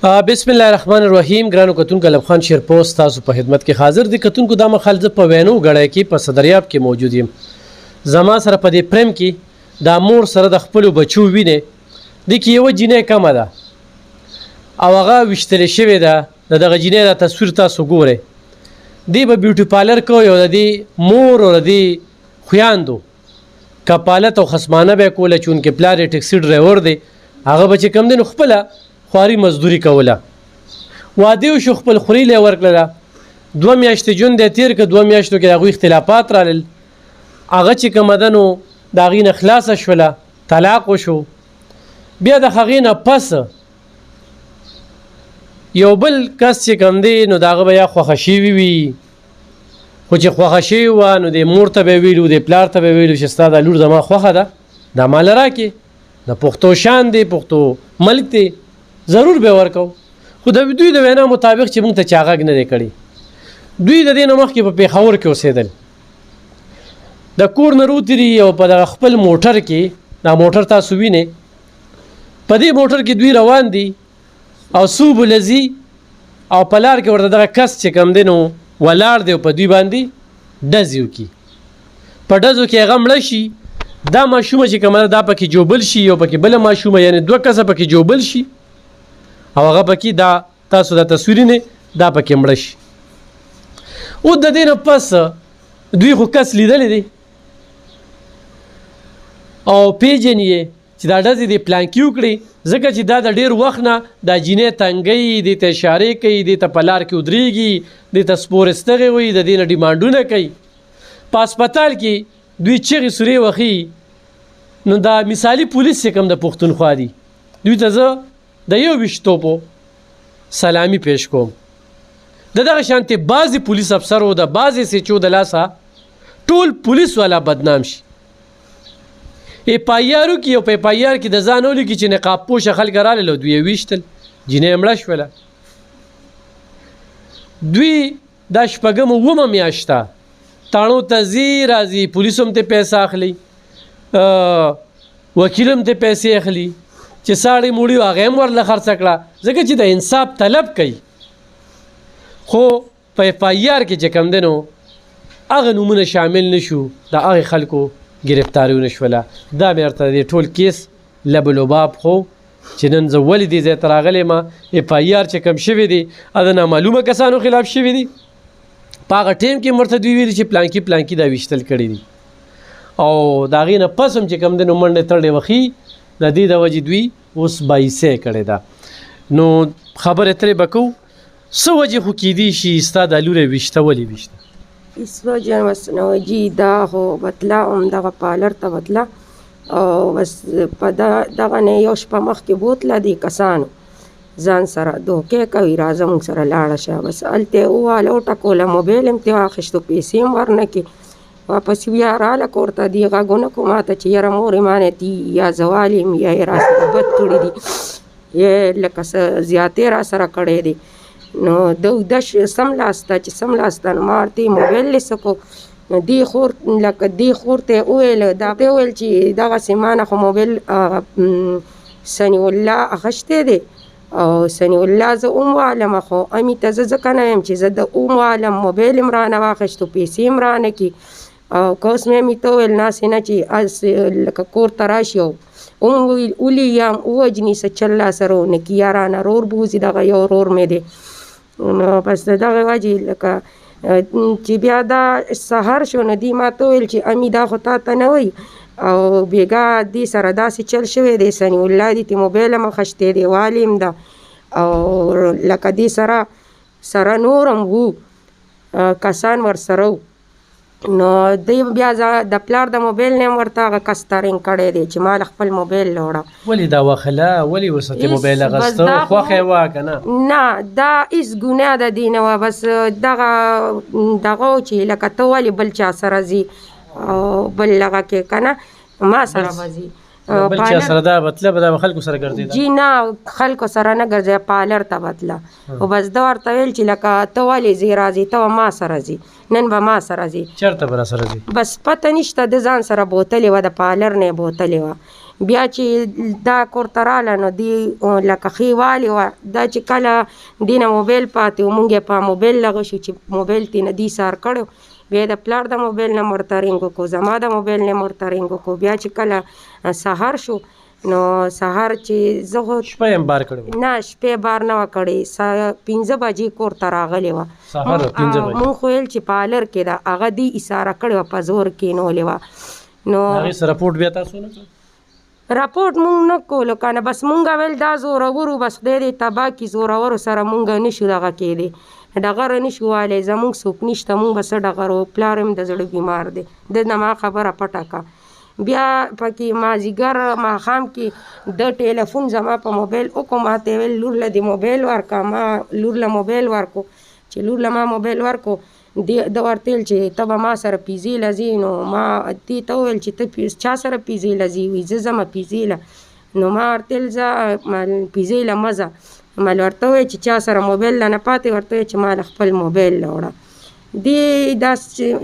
بسم الله الرحمن الرحیم. ګرانو کتونکو لب خان شیرپوست تاسو په خدمت کې حاضر دي. کتونکو دا مخالف په وینو غړای کې په صدریاب کې موجود یم. زما سره په دې پریم کې دا مور سره د خپل بچو ویني د کې یو جینې کم ده او هغه وشتل شوی ده. دغه جینې د تصویر تاسو ګوره دی به بیوټي پارلر کو یو د دې مور او د دې خویاندو کپالت او خصمانه به کوله چون کې پلار ټیکسي ډرایور دی. هغه بچ کم دین خپل خواري مزدوري کوله واده شو خپل خوري له ورکړه 2 میاشتې جون د تیر ک 2 میاشتو کې هغه اختلافات رالل. هغه چې کمدنو دا غینه خلاص شوله طلاق وشو. بیا د خغینه پس یو بل کس چې کم دی نو داغه بیا خوښشي وی خو چې خوښشي و نو د مور ته به ویلو د پلار ته به ویلو چې ستاسو د لور زما خوخه ده دا مال راکې د پښتو شان دی پښتو ملک دی ضرور به ورکو. خو د دوی د وینا مطابق چې موږ ته چاغګ نه کړي دوی د دې مخ کې په پیښور کې اوسېدل د کور نه روتري او په خپل موټر کې دا موټر تاسو وینئ په دې موټر کې دوی روان دي او صوب لذي او پلار کې ورته دغه کس چې کم دینو ولاړ دی په دوی باندې ډزیو کی په ډزو کې هغه مړ شي. دا ماشومه چې کومه دا پکې جوبل شي او پکې بل ماشومه یعنی دوه کسه پکې جوبل شي او هغه پکې دا تاسو د تصویر نه دا پکې مړ شي. او د دې نه پس دوی خو کس لیدل دي او پیجنې چې دا ډزې د پلان کیو کړي ځکه چې دا د ډیر وخت نه دا جینې تنګي د ته اشاره کوي د ته پلار کې ودرېږي د ته سپورستغه وي د دې نه ډیمانډونه کوي په هسپتال کې دوی چغې سورې وخی. نو دا مثالی پولیس کم د پښتونخوا دي دوی ته زه د یو وشتوپو سلامي پیش کوم. دغه شانتي بعضی پولیس افسر او د بعضی سچو د لاسه ټول پولیس والا بدنام شي. پایارو کې او په پایار کې د ځانولو کې چې نقاب پوش خلک رااله دوی ویشتل جنې مړ شوله. دوی د شپږم ومه میاشته تانو تزي راځي پولیسوم ته پیسې اخلي وکیلم ته پیسې اخلي چې ساړې موړي هغه هم ورله خرڅ کړه ځکه چې د انصاف طلب کوي. خو په پایار کې چې کم دنو هغه نومونه شامل نشو د هغه خلکو گرفتاری نشوله. دا مرته دی ټول کیس لبلوباب خو چې نن زه ولې دې ځای ته راغلی ما پایار چې کم شوی دی دا نامعلومه کسانو خلاف شوی دی. په هغه ټیم کې مرته دوی ویلي چې پلانکی دا ویشتل کړي دي او د هغې نه پس هم چې کم دی نو منډې تړې وخي د دې د وجې دوی اوس بایسې کړې ده. نو خبرې ترې به کوو څه وجې خو کیدی شي ستا د لوری ویشته ولې ویشته اس وجه بس نو جی دا خو بتلا دغه پالر ته بتلا او بس په دغه نه یو شپه مخکې بوتله دي کسانو ځان سره دوکې کوي راځه موږ سره لاړه شه. بس هلته وواله وټکوله موبایل هم ترې واخیستو پیسې هم ورنکړې واپس بیا راله کور ته دې غږونه کو ماته چې یاره مورې مانې دي یا زوال یم یا یې راسره بد کړي دي یا لکه څه زیاتې راسره کړی دی. نو د سملاسته چې سملاسته نو ما ورته موبایل لیسکو نو دې خور لکه دې خور ته وویل دا ته وویل چې دغسې مانه خو موبایل سني الله اخیستی دی او سني الله زه والم خو امي ته زه ځکه نه یم چې زه د والم موبایل هم رانه واخیستو پیسې هم رانه کړي او که اوس مې امي ته وویل ناسې نه چې لکه کور ته راشي او ولي یم ووجني څه چله سره ونه کړي یا رانه رور بوځي دغه یو رور مې دی. نو بس د دغه وجې لکه چې بیا دا سهار شو نو دې ما ته وویل چې امي دا خو تا ته نه وایي او بیګا دې سره داسې چل شوی دی سني الله دې ته موبایل هم اخیستی دی والي هم ده او لکه دې سره نور هم وو کسان ورسره وو. نو دی بیا د پلار د موبایل نه هم ورته هغه کس ترینګ کړی دی چې ما خپل موبایل لوړه ولې دا وخله ولې ورسته موبایل اغسته خوښه یې وه که نه دا هېڅ ګناه د دې نه وه بس دغه چې لکه ته ولې بل چا سره ځي او بل هغه کې که نه ما سره به ځي بل چا سره دا مطلب دا خلکو سره ګرځېده جی نه خلکو سره نه ګرځي پالر ته بتله او بس ده ورته ویل چې لکه ته ولې ځې راځې ته به ما سره ځې نن به ما سره ځې چېرته به راسره ځې بس پته نشته د ځان سره بوتلې وه د پالر نه یې بوتلې وه بیا چې دا کور ته راله نو دی لکه ښې والې وه دا چې کله دې نه موبایل پاتې و مونږ یې په موبایل لغه شو چې موبایل ترې نه دی سار کړی بیا د پلار د موبایل نمبر ته رینګ وکړو زما د موبایل نمبر ته رینګ وکړو بیا چې کله سهار شو نو سهار چې زه خو شپه یې بار کړی نه شپې بار نه وه کړې 5 بجې کور ته راغلې وه سهار 5 بجې مونږ خو ویل چې پالر کې ده هغه دی اشاره کړې وه په زور کېنولې وه نو هغې سره رپورټ بیا تاسو نه کړ راپورټ مونږ نه کولو که نه بس مونږ ویل دا زورورو بس خدای دې تباه کړي زورورو سره مونږ نشو دغه کېدی ډغره نشو والی زمونږ څوک نشته مونږ به څه ډغر و پلار هم د زړه بیمار دی د نه ما خبره پټه که بیا پکې مازدیګر ماښام کې د ټیلیفون زما په موبایل وکړو ما ته یې ویل لور له دې موبایل ورکړه ما لور له موبایل ورکړو چې لور له ما موبایل ورکړو د ورته ویل چې ته به ما سره پیزې له ځې نو ما دې ته وویل چې ته چا سره پیزې له ځې وي زه ځمه پیزې له نو ما ورته ویل زه پیزې له مه ځه ما ورته وویل چې چا سره موبایل له نه پاتې ورته ویل چې ما له خپل موبایل له وړه دی دا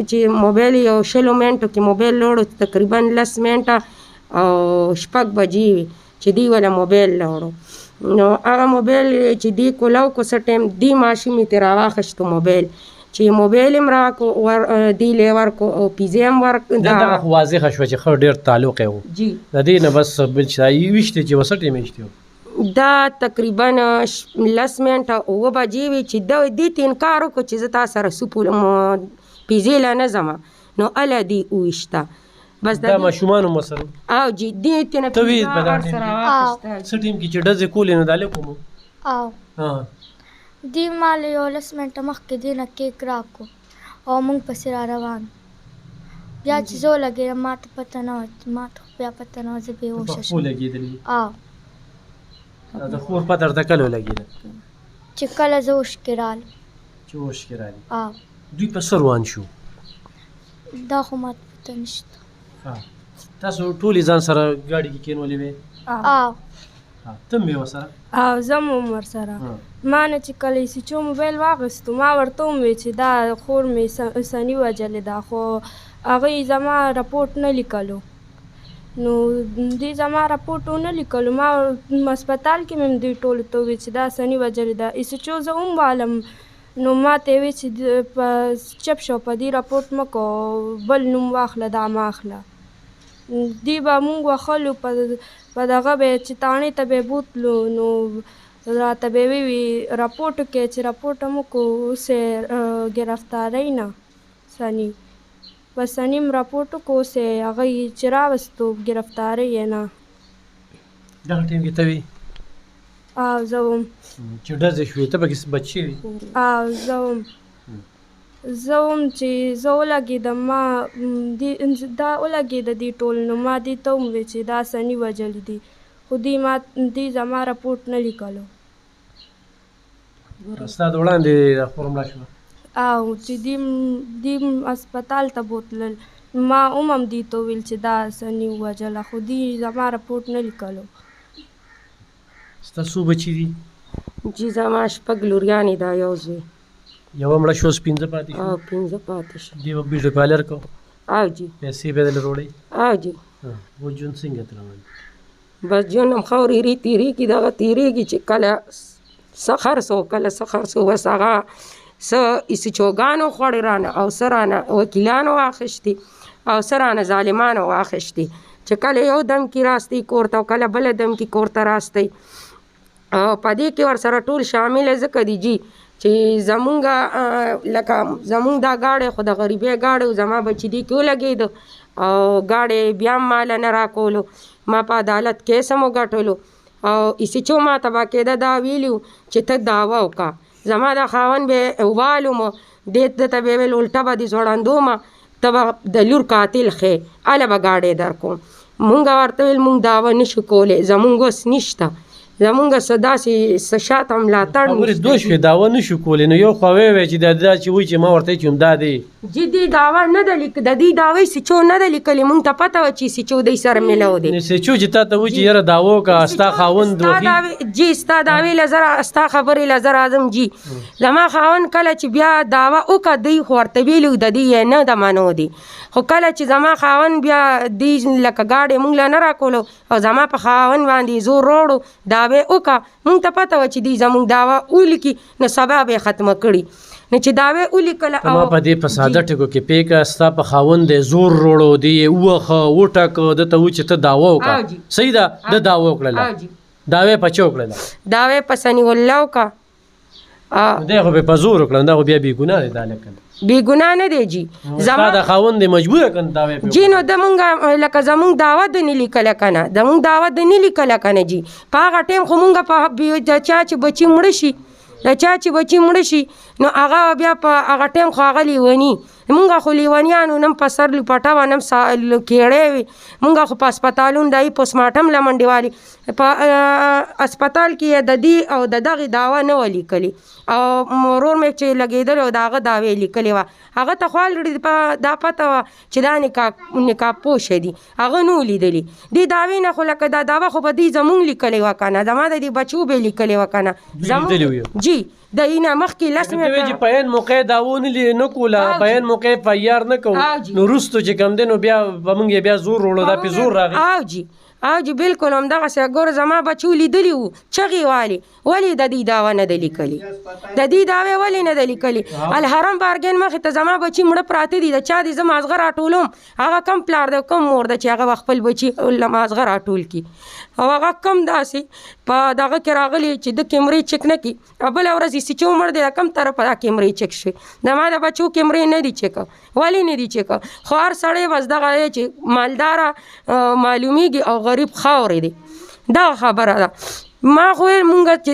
چې موبایل یو 20 منټو کې موبایل لوړو تقریبا 10 منټه او 6 بجې وي چې دی ولا موبایل لوړو نو هغه موبایل چې دی کولاو کو څه ټایم دی ماشین مې ترې راواخیستو موبایل چې موبایل هم راکړو دی لی ورکړو او پیزې هم دغه خو واضحه شوه چې ښه ډېر تعلق یې و جی د دې نه بس بل چې ویشتې چې وسه ټیم ویشتې و دا تقریبا 10 منټه 9 بجې وي چې دې ته انکار وکړو چې زه تا سره سوپو پیزې له نه ځمه نو هله دې وویشته بس دا ماشومان هم ورسره او جی دې ته نه ته وې په دا سره واخیسته څه ټیم کې چې ډزې کولې نو دا لیکو مو او دی مال یو 10 منټه مخکې دی نه کیک راکړو او موږ پسې را روان بیا چې زه ولګېدم ما ته پته نه وه ما ته بیا پته نه وه زه بېهوشه خو شوم لګېدلې او د خور پته درته کله ولګېده چې کله زه اوښ کې رالم چې اوښ کې رالې او دوی په څه روان شو دا خو ما ته پته نشته تاسو ټولې ځان سره ګاډي کې کېنولې وې او ته هم یې ورسره او زه هم ورسره ما نه چې کله سیچو موبایل واخیستو ما ورته ومویل چې دا خور مې سني وجلې ده خو هغوی زما رپورټ نه لیکلو نو دوی زما رپورټ ونه لیکلو ما هسپتال کې مې دوی ټولو ته وویل چې دا سني وجلې ده ایسچو زه هم والم نو ما ته یې ویل چې په چپ شو په دې رپورټ مه کوه بل نوم واخله دا مه اخله دوی به مونږ وښلو په دغه به چې تاڼې ته به یې بوتلو نو راته به یې ووي رپورټ وکړئ چې رپورټ هم وکړو اوس یې ګرفتارۍ نه سني په سني م رپورټ وکړو اوس یې هغه یې چې راوستو ګرفتارۍ یې نه دغه ټیم کې ته وې او زه هم چې ډزې شوې ته پکې بچې وې او زه هم چې زه ولګېدم ما دا ولګېده دې ټول نو ما دې ته هم وویل چې دا سني وجلې دي خو دې زما رپورټ نه لیکلو ستا د وړاندې دا خور مړه شوه او چې دې هسپتال ته بوتلل ما هم دې ته وویل چې دا سني ووجله خو دې زما رپورټ نه لیکلو ستا څو بچي دي جی زما 6 لوریانې دا یو زوی یوه مړه شوه اوس 5 پاتې شو او 5 پاتې شو دی به بیوټي پارلر کو او جی پیسې به درله وروړئ او جی و ژوند څنګه ته روان بس ژوند هم ښه ورېري تېرېږي دغه تېرېږي چې کله څه خرڅ و کله څه خرڅ و بس هغه څه ایسچوګانو خوړې رانه او څه رانه وکیلانو واخیستي او څه رانه ظالمانو واخیستي چې کله یو دم کې راستئ کور ته او کله بله دم کې کور ته راستئ او په دې کې ورسره ټول شامله ځکه دي جي چې زمونږ لکه زمونږ دا گاډی خو د غریبۍ گاډی و زما بچي دې کې ولګېده او گاډی بیا هم ماله نه راکولو ما په عدالت کیس هم وګټلو او ایسچو ما ته باقاعده دا ویلي و چې ته دعوه وکړه زما د خاوند به والوم دې ته به یې ویل الټه به دې ځوړندومه ته به د لور قاتل ښې هله به گاډی در کوم مونږ ورته ویل مونږ دعوه نشو کولی زمونږ اوس نشته زمونږ څه داسې څه شاته ملاتړ خبرې دوه شوې دعوه نه شو کولی نو یو خوا وی چې دا چې وایي چې ما ورته چې هم دا دی جدي دعوا نه ده د دې دعوې سچو نه ده لیکلې مونږ ته پته وه چې سچو دی سره میلو دی سچو چې تا ته وایي چې یاره دعوه وکړه ستا خاوند وخي جی ستا دعوې له زره ستا خبرې له زره اعظم جی زما خاوند کله چې بیا دعوه وکړه دوی خو ورته ویلي د دې یې نه د منو دی خو کله چې زما خاوند بیا دوی لکه گاډې مونږ له نه راکولو او زما په خاوند باندې زور روړو دعوې وکړه مونږ ته پته وه چې دوی زمونږ دعوه ولیکي نو سبا به یې ختمه کړي نو چې دعوې ولیکله ما په دې په ساده ټکو کې پیکه ستا په خاوند دی زور روړو دی یې ووخه وټکه ده ته وایي چې ته دعوه وکړه صحیح ده ده دعوه وکړله دعوې په چا وکړله دعوې په سني الله وکړه دی خو به په زور وکړه دا خو بیا بېګناه دی دا لکه بېګناه نه دی جی ستا د خاوند دی مجبوره کړه دعوې پې جی نو د مونږ لکه زمونږ دعوه د نه لیکله که نه زمونږ دعوه د نه لیکله که نه جی په هغه ټایم خو مونږ په د چا چې بچي مړه شي د چا چې بچي مړه شي نو هغه بیا په هغه ټایم خو هغه لیوني مونږ خو لیونیانو نم په سر لپټه وه نم کېړی وي مونږ خو په هسپتالونو دایي پوسټ مارټم له منډې والي په هسپتال کې د دې او د دغې دعوه نه وه لیکلې او ورور مې چې لګېدلی او د هغه دعوې لیکلې وه هغه ته خو الرېډي دا پته وه چې دا نکاح پوشه دي هغه نه و لیدلي دې دعوې نه خو لکه دا دعوه خو به دې زمونږ لیکلې وه که نه زما د دې بچو به یې لیکلې وه که نه زمونږ جی د اینه مخکې لس چې په عین موقع دعوه نه کوله په عین موقع فیار نه کوو نو وروستو چې کوم دی نو بیا به موږ یې بیا زور وړو دا پې زور راغی او جی بالکل همدغسې ګوره زما بچو لیدلي وو چغې والي ولې د دې دعوه نه ده لیکلې د دې دعوې ولې نه ده لیکلې الحرم بارګین مخې ته زما بچي مړه پراته دي د چا دي زه مازغه راټولوم هغه کم پلار دی کم مور ده چې هغه خپل بچي مازغه راټول کړي او هغه کم داسې په دغه کې راغلي چې د کیمرې چک نه کړي بله ورځ یې سچو مړ دی د کم طرفه دا کیمرې چک شوې زما د بچو کیمرې نه دي چکه ولې نه دي چکه خو هر سړی بس دغه دی چې مالداره معلومیږي او غریب خاورې دی دغه خبره ده ما خو ویل مونږ چې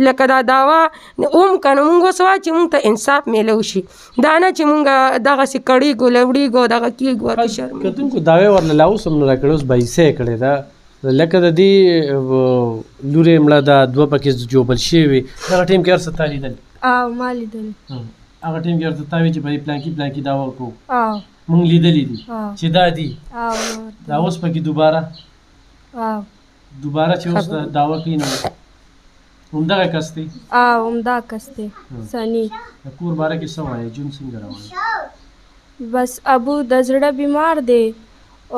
لکه دا دعوه اوم که نو مونږ اوس وایو چې مونږ ته انصاف میلو شي دا نه چې مونږ دغسې کړېږو لوړېږو دغه کېږو ورته شرم کتونکو دعوې ورله لا اوس هم نه راکړې اوس به حصه یې کړې ده لکه د دې لورې مړه دا دوه پکې جوبل شوې دغه ټیم کې هر څه تا لیدل ما لیدل هغه ټیم کې ورته تا وایي چې به پلانکي دعوه کوو مونږ لیدلي دي چې دا دي دا اوس پکې دوباره چې اوس دعوه کوي نو همدغه کس دی همدا کس دی سني د کور باره کې څه وایي ژوند څنګه روان بس ابو د زړه بیمار دی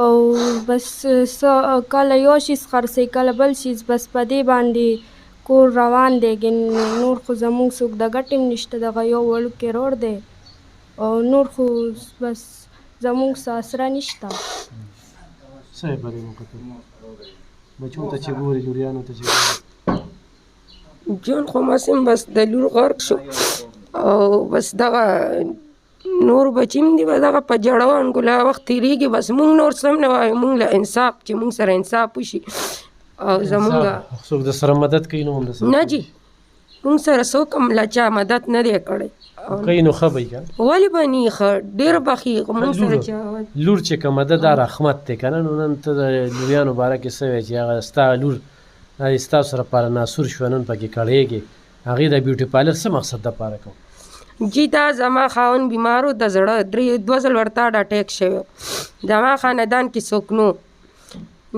او بس کله یو شیز خرڅوي کله بل شیز بس په دې باندې کور روان دی نور خو زمونږ څوک د ګټې هم نشته دغه یو وړوکی رور دی او نور خو بس زمونږ څه اسره نشته څه یې بلې مو کتل بچو ته چې ګوري لوریانو ته چې ګوري جون خو مسیم بس د لور غرق شو او بس دغه نور بچیم دي به دغه په جړوانکو لا وخت تېرېږي بس مونږ نور څه هم نه وایو مونږ له انصاف چې مونږ سره انصاف وشي او زمونږ څوک د سره مدد کوي نو هم د سره نه جی مونږ سره څوک هم له چا مدد نه دی کړی کوي نو ښه به یې ولې به نه ښه ډېر به ښې خو مونږ سره چا لور چې که مدد دا رحمت دی که نه نو نن ته د لوریانو باره کې څه وایې چې هغه ستا لور دا ستاسو سره پاره ناسور شوه نن پکې کړېږي هغې د بیوټي پارلر څه مقصد دپاره کوم جی دا زما خاوند بیمارو د زړه دوه ځل ورته د اټیک شوی زما خاندان کې څوک نو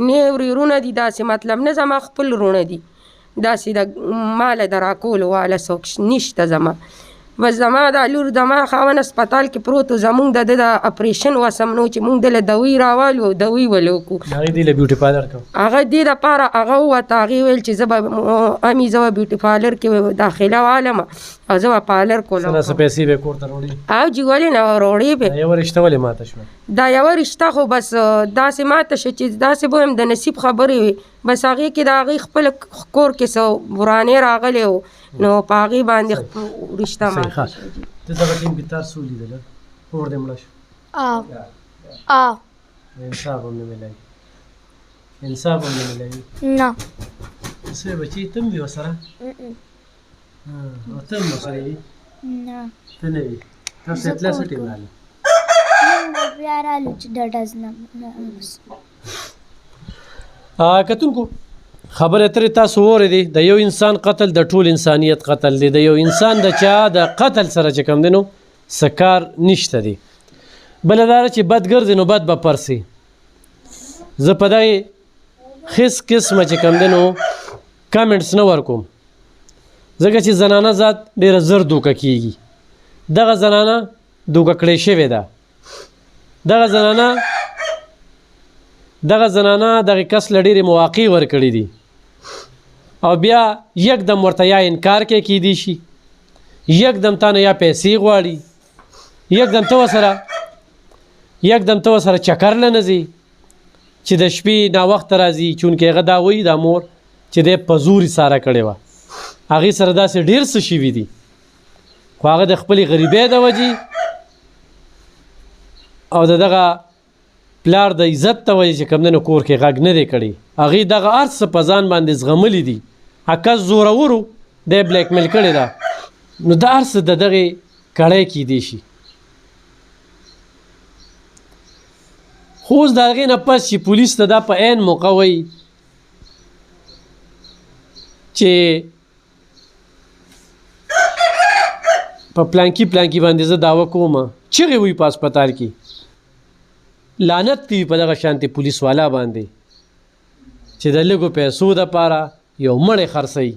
نه ورونه دي داسې مطلب نه زما خپل ورونه دي داسې د ماله د راکولو واله څوک نشته زما بس زما دا لور زما خاوند هسپتال کې پروت و زمونږ د ده د اپریشن وسم نو چې مونږ دله دوی راوالو او دوی ولې وکړو هغې دې له بیوټي پارلر کوم هغه دې دپاره هغه ووته هغې ویل چې زه به امي زه به بیوټي پارلر کې داخله والم او زه به پارلر کولم څه ناڅه پیسې به یې کور ته راوړي او جي ولې نه راوړې به یوه رشته ولې ماته شوه دا یوه رشته خو بس داسې ماته شوه چې داسې به هم د نصیب خبرې وي بس هغې کې د هغې خپل کور کې څه ورانې راغلی و نو په هغې باندې رشته ماته شوه ته دغه ټیم کې تار څو لیدله کور دې مړه شو انصاف هم نه میلاوي انصاف هم نه میلاوي نه څه بچي ته هم وي ورسره او ته هم ورسره وي نه ته نه وي تاسو اطلاع څه ټیم راغله موږ بیا رالو چې د ډز نه کتونکو خبره ترې تاسو واورېدې د یو انسان قتل د ټول انسانیت قتل دی د یو انسان د چا د قتل سره چې کوم دی نو څه کار نشته دی بله دا ده چې بد ګرځې نو بد به پرسې زه په دغې هېڅ قسمه چې کوم دی نو کامنټس نه ورکوم ځکه چې زنانه ذات ډېره زر دوکه کېږي دغه زنانه دوکه کړې شوې ده دغه زنانه دغه کس له ډېرې مواقع ورکړي دي او بیا یکدم ورته یا انکار کیدی شي یکدم تا نه یا پیسې غواړي یکدم ته ورسره چکر له نه ځي چې د شپې ناوخته راځي چونکې هغه دا وایي دا مور چې دی په زور یې ساره کړې وه هغې سره داسې ډېر څه شوي دي خو هغه د خپلې غریبۍ د وجې او د دغه پلار د عزت ته وجې چې کوم دی نو کور کې غږ نه دی کړی هغې دغه هر څه په ځان باندې زغملي دي کس زورورو دی بلیک میل کړې ده نو دا هر څه د دغې کړی کیدی شي خو اوس د هغې نه پس چې پولیس ته دا په عین موقع وایي چې په پلانکي باندې زه دعوه کوم چغې وي په هسپتال کې لعنت دی په دغه شانتې پولیس والا باندې چې د لږو پیسو دپاره یو مړی خرڅوي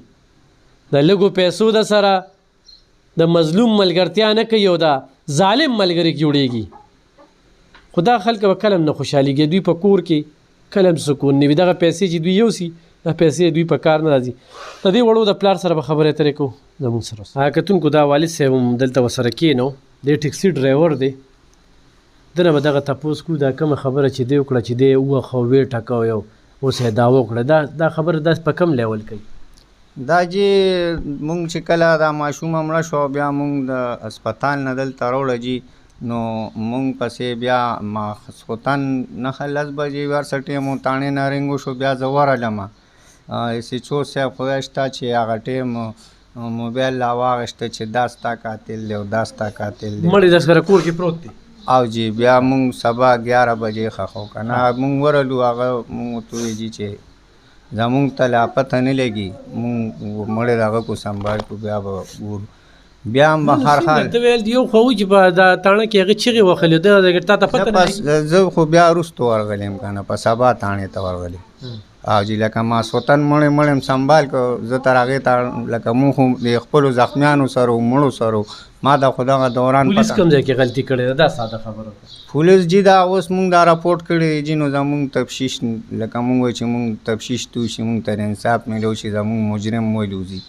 د لږو پیسو د سره د مظلوم ملګرتیا نه کوي او د ظالم ملګری جوړیږي خو دا خلک به کلم نه خوشحالېږي دوی په کور کې کلم سکون نه وي دغه پیسې چې دوی یوسي دا پیسې دوی په کار نه راځي د دې وړو د پلار سره به خبرې اترې کوو زموږ سره کتونکو دا والد صاحب هم دلته ورسره کېنو دی ټیکسي ډرایور دی دنه به دغه تپوس کړو دا کومه خبره چې دی وکړه چې دی ووخه ویې ټکه یو اوس یې دعوه وکړه دا خبره داسې په کم لیول کوي دا جی مونږ چې کله دا ماشومه مړه شو بیا مونږ د هسپتال نه دلته راوړه جي نو مونږ پسې بیا ماخوستن 9:30 بجې ورسټې مو تاڼې نارنګو شو بیا زه ورغلمه SHO صاحب خدای شته چې هغه ټیم موبایل راواغېسته چې دا ستا قاتل دی او دا ستا قاتل دی مړی درسره کور کې پروت دی او جی بیا مونږ سبا 11 بجې خښو که نه مونږ ورغلو هغه مونږ ورته وویل جي چې زمونږ ته لا پته نه لګي مونږ مړی د هغه کو سنبال کړو بیا به ګورو بیا هم به هر حال ته ویل یو خو چې په دا تاڼه کې هغې چغې وهلې تا ته پته نه زه خو بیا وروسته ورغلم که نه په سبا تاڼې ته ورغلم او جی لکه ماسخوتن مړی م سنبال کړو زه تر هغې ته لکه مونږ خو د خپلو زخمیانو سره و مړو سره ما د خو دغه دوران پولیس کوم ځای کې غلطي کړې ده دا ساده خبره پولیس جی دا اوس مونږ دا راپورټ کړی جی نو زمونږ تفتیش لکه مونږ وایو چې مونږ تفتیش تو شي مونږ ته انصاف میلو شي زمونږ مجرم ویلوځي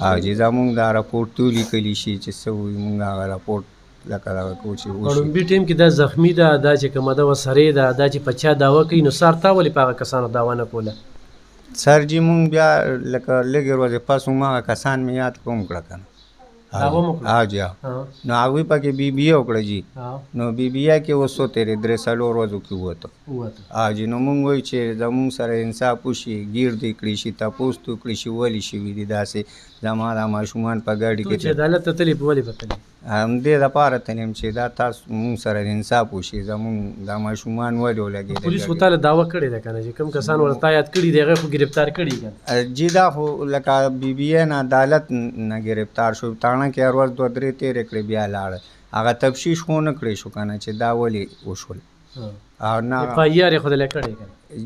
او جی زمونږ دا راپورټ تو لیکلی شي چې څه وایي مونږ هغه راپورټ لکه دغه کوو چې وشي لومبي ټیم کې دا زخمي ده دا چې کومه ده ورسرې ده دا چې په چا دعوه کوي نو سار تا ولې په هغه کسانو دعوه نه کوله سر جی مونږ بیا لکه لږې ورځې پس مونږ هغه کسان مې یاد کوم کړه که نه ها جی نو هغوی پکې BBA وکړه جی نو BBA کې اوس وتېرې 3-4 ورځو کې ووته جی نو مونږ وایو چې زمونږ سره انصاف وشي ګیر دې کړي شي تپوس تو کړي شي ولې شوي دي داسې زما دا ماشومان په ګاډي کې چې عدالت ته تلې په ولې به تلې همدې دپاره تلم چې دا تاسو مونږ سره انصاف وشي زمونږ دا ماشومان ولې ولګېدل پولیس خو تاله دعوه کړې ده که نه چې کوم کسان ورته یاد کړي دي هغه خو ګرفتار کړي جی دا خو لکه BBA نه عدالت نه ګرفتار شو تاڼه کې هر ورځ 2-3 تېرې کړې بیا لاړه هغه تفتیش خو نه کړی شو که نه چې دا ولې وشول او نه FIR یې خو دلې کړی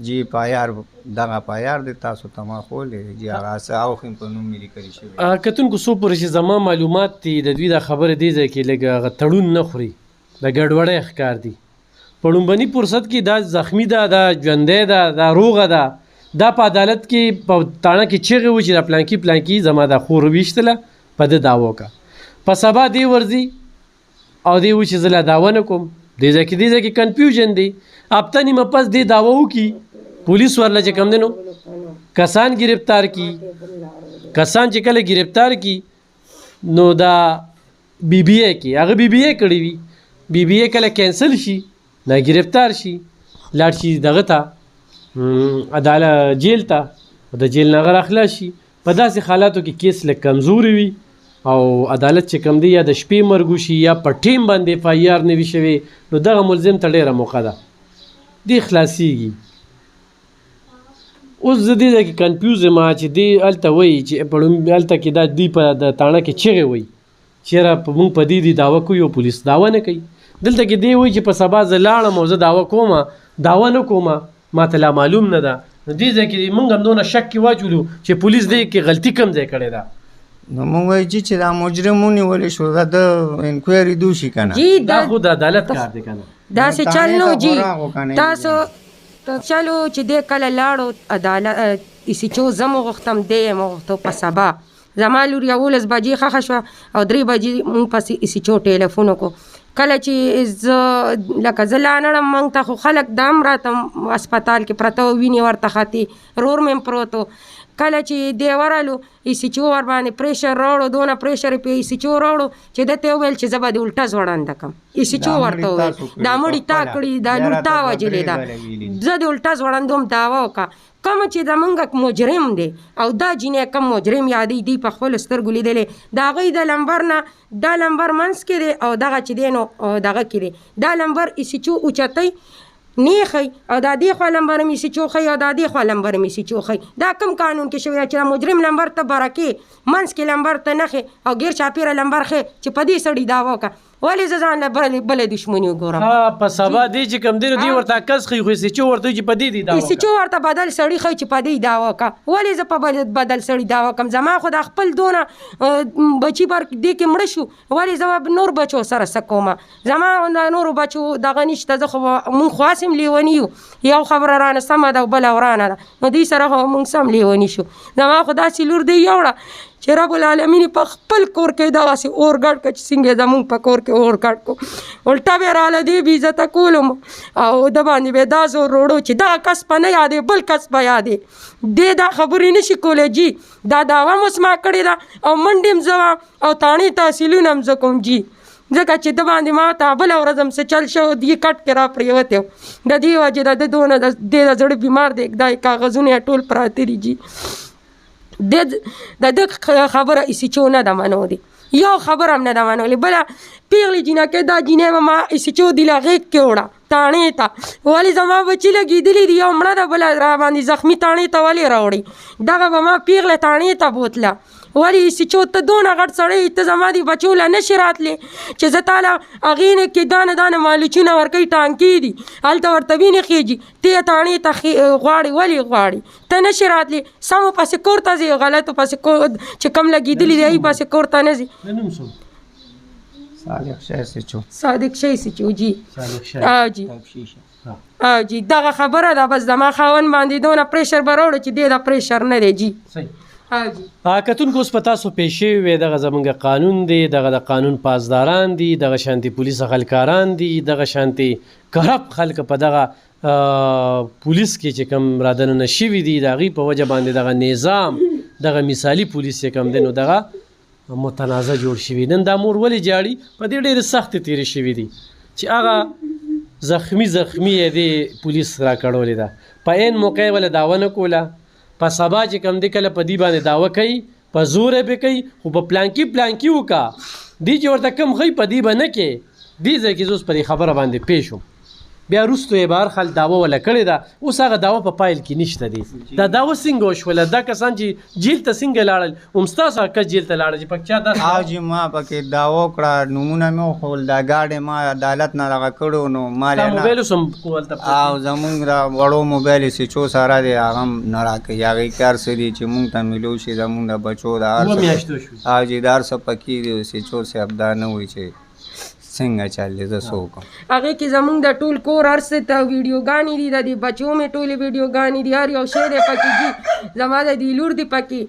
جی FIR دغه FIR دی تاسو ته ما ښولی جی هغه څه اوښیم په نوم مې لیکلي شوي کتونکو څو پورې چې زما معلومات دي د دوی دا خبرې دې ځای کې لږ هغه تړون نه خوري د ګډوډۍ ښکار دي په لومبني فرصت کې دا زخمي ده دا ژوندی ده دا روغه ده دا په عدالت کې په تاڼه کې چغې و چې دا پلانکي زما دا خور ویشتله په ده دعوه وکړه په سبا دی ورځي او دی و چې زه لا دعوه نه کوم دې ځای کې کنفیوژن دی هفته نیمه پس دې دعوه وکړي پولیس ورله چې کوم دی نو کسان گرفتار کی کسان چې کله گرفتار کی نو دا BBA کې هغه BBA کړی وي BBA کله کینسل شي نه گرفتار شي لاړ شي دغه ته عدالت جیل ته د جیل نه غیر اخلاص شي په داسې حالاتو کې کیس لږ کمزوري وي او عدالت چې کوم دی یا د شپې مرګ وشي یا په ټیم باندې FIR نه وي شوی نو دغه ملزم ته ډېره موقع ده دی خلاصیږي اوس زه دې ځای کې کنفیوز یم چې دې هلته وایي چې هلته کې دا دوی په د تاڼه کې چغې وایي چېرې موږ په دې دعوه کوو او پولیس دعوه نه کوي دلته کې دی وایي چې په سبا زه لاړم او زه دعوه نه کومه ما ته لا معلوم نه ده نو دې ځای کې موږ هم دونه شک کې واچولو چې پولیس دې کې غلطي کم ځای کړې ده نو موږ وایو چې دا مجرم ونیولی شو دا د انکوایري دوشي که نه جی دا خو د عدالت کار دی که نه داسې چل نو جی خوراغو کنه تاسو چلو چې دې کله لاړو عدالت ایسیچو زه مو غوښتم دی یې مو غوښتو په سبا زما لور 11 بجې ښخه شوه او 3 بجې مونږ پسې ایسیچو ټیلیفون وکړو کله چې زه لکه زه لا نړم موږ ته خو خلک دا هم راته هسپتال کې پرته وینې ورته ختي رور مې هم پروت و کله چې دی ورالو ایسیچو ورباندې پریشر راوړو دونه پریشر یې په ایسیچو راوړو چې ده ته وویل چې زه به دې الټه ځوړنده کړم ایسیچو ورته وویل دا مړي تا کړي دا لور تا وژلې ده زه د الټه ځوړندوم دعوه وکړه کوم چې زمونږ مجرم دی او دا جینۍ کم مجرم یادوي دوی په خپلو سترګو لیدلی د هغوی د لمبر نه دا لمبر منځ کې دی او دغه چې دی نو دغه کې دی دا لمبر ایسیچو اوچتوي نیخی او دا دې خوا لمبر هم ایسیچو ښیي او دا دې خوا لمبر هم ایسیچو ښیي دا کوم قانون کې شوی چې دا مجرم لمبر ته برکې منځ کې لمبر ته نښې او ګیر چاپیره لمبر ښې چې په دې سړي دعوه وکړه ولې زه ځان له بلې دښمني وګورم په سبا دی چې کوم دی نو دوی ورته عکس ښیي خو ایسیچو ورته وایي چې په دې دي دعوه ایسیچو ورته بدل سړي ښیي چې په دې دعوه وکړه ولې زه په بدل سړي دعوه وکړم زما خو د خپل دونه بچي بر دې کې مړه شو ولې زه نور بچو سره څه کومه زما د نورو بچو دغه نشته زه خو مونږ خو هسې هم لیوني یو یو خبره رانه سمه ده او بله ورانه ده نو دوی سره خو مونږ سم لیوني شو زما خو داسې لور دی یوړه چې رب العالمین په خپل کور کې دغسې اور ګډ کړه چې څنګه زمونږ په کور کې اور ګډ کړو الټه بیا راله دې بې عزته کولم او د باندې بیا دا زور روړو چې دغه کس په نه یادې بل کس په یادې دې دا خبرې نشي کولی جي دا دعوه مو زما کړې ده او منډې هم زه او تاڼې تحصیلونه هم زه کوم جي ځکه چې د باندې ما ته بله ورځ هم څه چل شو دې کټ کې را پرېوتی و د دې وجې د دونه د دې د زړه بیمار دی دا کاغذونه یې ټول پراته دي جي د ده خبره ایسیچو نه ده منودې یو خبره هم نه ده منولې بله پیغلې جینکۍ دا جینۍ به ما ایسیچو دي له غېږ کې وړه تاڼې ته ولې زما بچي لګېدلي دي یو مړه ده بله را باندې زخمي تاڼې ته ولې راوړي دغه به ما پیغله تاڼې ته بوتله ولې ایسیچو ته دونه غټ سړی ته زما دي بچو له نشي راتلی چې زه تا له هغې نه کې دانه دانه مالوچونه ورکوي ټانکې دي هلته ورته وینې خېږي ته یې تاڼې ته غواړې ولې غواړې ته نشي راتلی سمو پسې کور ته ځې غلطو پسې چې کم لګېدلي دي هغې پسې کور ته نه ځي صادق شاه ایسیچو جي او جي دغه خبره ده بس زما خاوند باندې دونه پریشر به راوړو چې دې دا پریشر نه دی جي کتونکو اوس په تاسو پیښې وې دغه زمونږ قانون دی دغه د قانون پاسداران دي دغه شانتي پولیس خلکاران دي دغه شانتي کرپ خلک په دغه پولیس کې چې کوم رادننه شوي دي د هغې په وجه باندې دغه نظام دغه مثالي پولیس چې کوم دی نو دغه متنازع جوړ شوي نن دا مور ولې جاړي په دې ډېرې سختې تېرې شوي دي چې هغه زخمي یې د پولیس راکړولې ده په عین موقع یې ولې دعوه نه کوله په سبا چې کوم دی کله په دې باندې دعوه کوي په زور یې به کوي خو په پلانکي وکړه دې چې ورته کم ښیي په دې به نه کې دې ځای کې زه اوس په دې خبره باندې پېښ وم بیا وروستو یې به هر حال دعوه وله کړې ده اوس هغه دعوه په پایل کې نشته دی دا دعوه څنګه وشوله دا کسان چې جیل ته څنګه لاړل هم ستاسو هغه کس جیل ته لاړل چې پکې چا داسې جی ما پکې دعوه وکړه نومونه مې وښول دا ګاډې ما عدالت نه دغه کړو نو ما موبایل اوس هم هلته او زمونږ د وړو موبایل ایسیچو سره دی هغه هم نه راکوي هغې کار څه دي چې مونږ ته میلو شي زمونږ د بچو د هر څه جي د هر څه پکې دي ایسیچو صاحب دا نه وایي چې څنګه چل زه څه وکړم هغې کې زمونږ د ټول کور هر څه ته ویډیوګانې دي د دې بچو مې ټولې ویډیوګانې دي هر یو شی دی پکې دي زما د دې لور دی پکې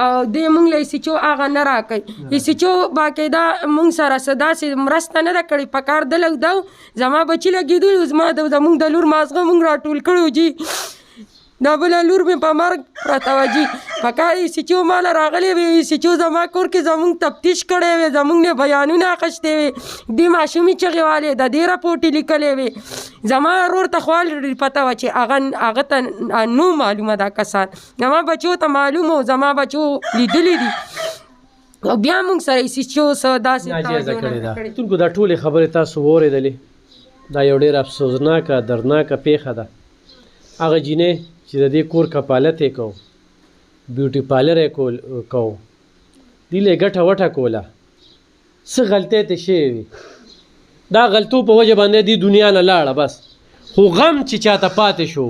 او دې مونږ له ایسیچو هغه نه راکوي ایسیچو باقاعده مونږ سره څه داسې مرسته نه ده کړې په کار ده لږ ده زما بچي لګېدلي زما زمونږ د لور مازغه مونږ راټول کړي جي دا بله لور مې په مرګ پرته وه جي په کار ایسیچو ماله راغلی وې ایسیچو زما کور کې زمونږ تفتیش کړی وې زمونږ نه بیانونه اخیستې وې دې ماشومې چغې والې د دې راپورټ یې لیکلی وې زما ورور ته خو پته وه چې هغه ته نو معلومه دا کسان زما بچو ته معلوم و زما بچو لیدلی دي او بیا موږ سره ایسیچو څه داسې ناجیزه کړې ده کتونکو دا ټولې خبرې تاسو واورېدلې دا یو ډېر افسوسناکه دردناکه پیښه ده هغه جینۍ چې د دې کور کفالت یې کو بیوټي پارلر یې کو دیله ګټه وټه کوله څه غلطۍ ته شوې وي دا غلطو په وجه باندې دی دنیا نه لاړه بس خو غم چې چاته پاتې شو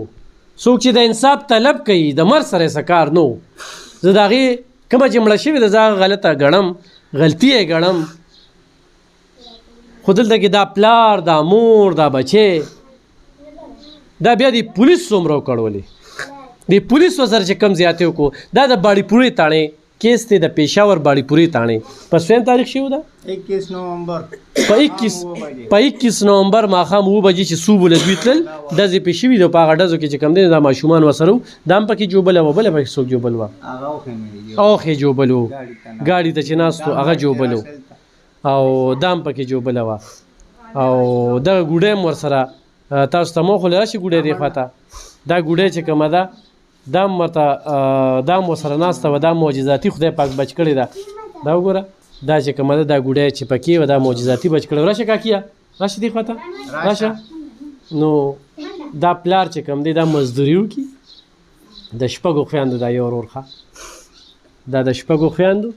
څوک چې د انصاف طلب کوي د مر سره څه کار نو زه د هغې کومه چې مړه شوې ده زه هغه غلطه ګڼم غلطي یې ګڼم خو دلته کې دا پلار دا مور دا بچې دا بیا د پولیس څومره وکړولې د پولیس سره چې کم زیاتې وکړو دا د باړی پورې تاڼې کیس دی د پېښور باړی پورې تاڼې په سویم تاریخ شوی ده 21 نومبر په 21 نومبر ماښام 7 بجې چې صوب له دوی تلل ډزې پې شوي دي په هغه ډزو کې چې کم دی دا ماشومان ورسره وو دا هم پکې جوبله وه بله پکې څوک جوبل وه اوښې جوبل وو ګاډي ته چې ناست وو هغه جوبل وو او دا هم پکې جوبله وه او دغه ګوډۍ هم ورسره تاسو ته مو خو له راشي ګوډۍ دې خوا ته دا ګوډۍ چې کومه ده دا هم ورته دا هم ورسره ناسته وه دا معجزاتي خدای پاک بچ کړې ده دا وګوره دا چې کومه ده دا ګوډۍ چې پکې وه دا معجزاتي بچ کړی راشه کاکیه راشه دې خوا ته راشه نو دا پلار چې کوم دی دا مزدوري وکړي د شپږو خویندو دا یو ورور ښه دا د شپږو خویندو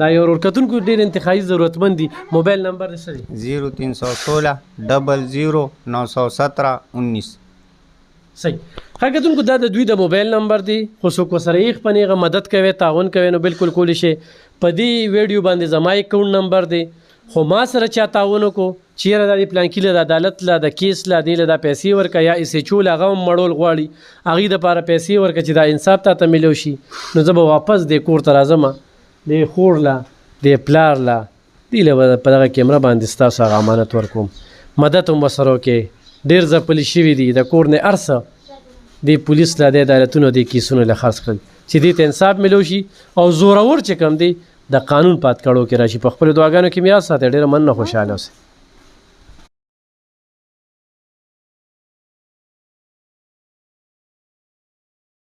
دا یو ورور کتونکو ډېر انتخابي ضرورتمند دي موبایل نمبر دې څه دی 0316 00 917 19 صحیح ښه کتونکو دا د دوی د موبایل نمبر دی خو څوک ورسره یې خپنېغه مدد کوي تعاون کوي نو بالکل کولی شي په دې ویډیو باندې زما اکاونټ نمبر دی خو ما سره چا تعاون وکړو چیرې دا د پلانکي له د عدالت له د کیس له دې له دا پیسې ورکړه یا ایس ایچ او له هغه هم مړول غواړي هغې دپاره پیسې ورکړه چې دا انصاف تا ته میلو شي نو زه به واپس دې کور ته راځم دې خور له دې پلار له دې له به په دغه کیمره باندې ستاسو هغه امانت ورکوم مدد هم ورسره وکړې ډېر ځپلي شوي دي د کور نه هر څه د پولیس له د عدالتونو د کیسونو له خرڅ کړل چې دې ته انصاف میلو شي او زورور چې کوم دی د قانون پات کړو کې راشي په خپلو دعاګانو کې مې یاد ساتئ ډېره مننه خوشحاله اوسئ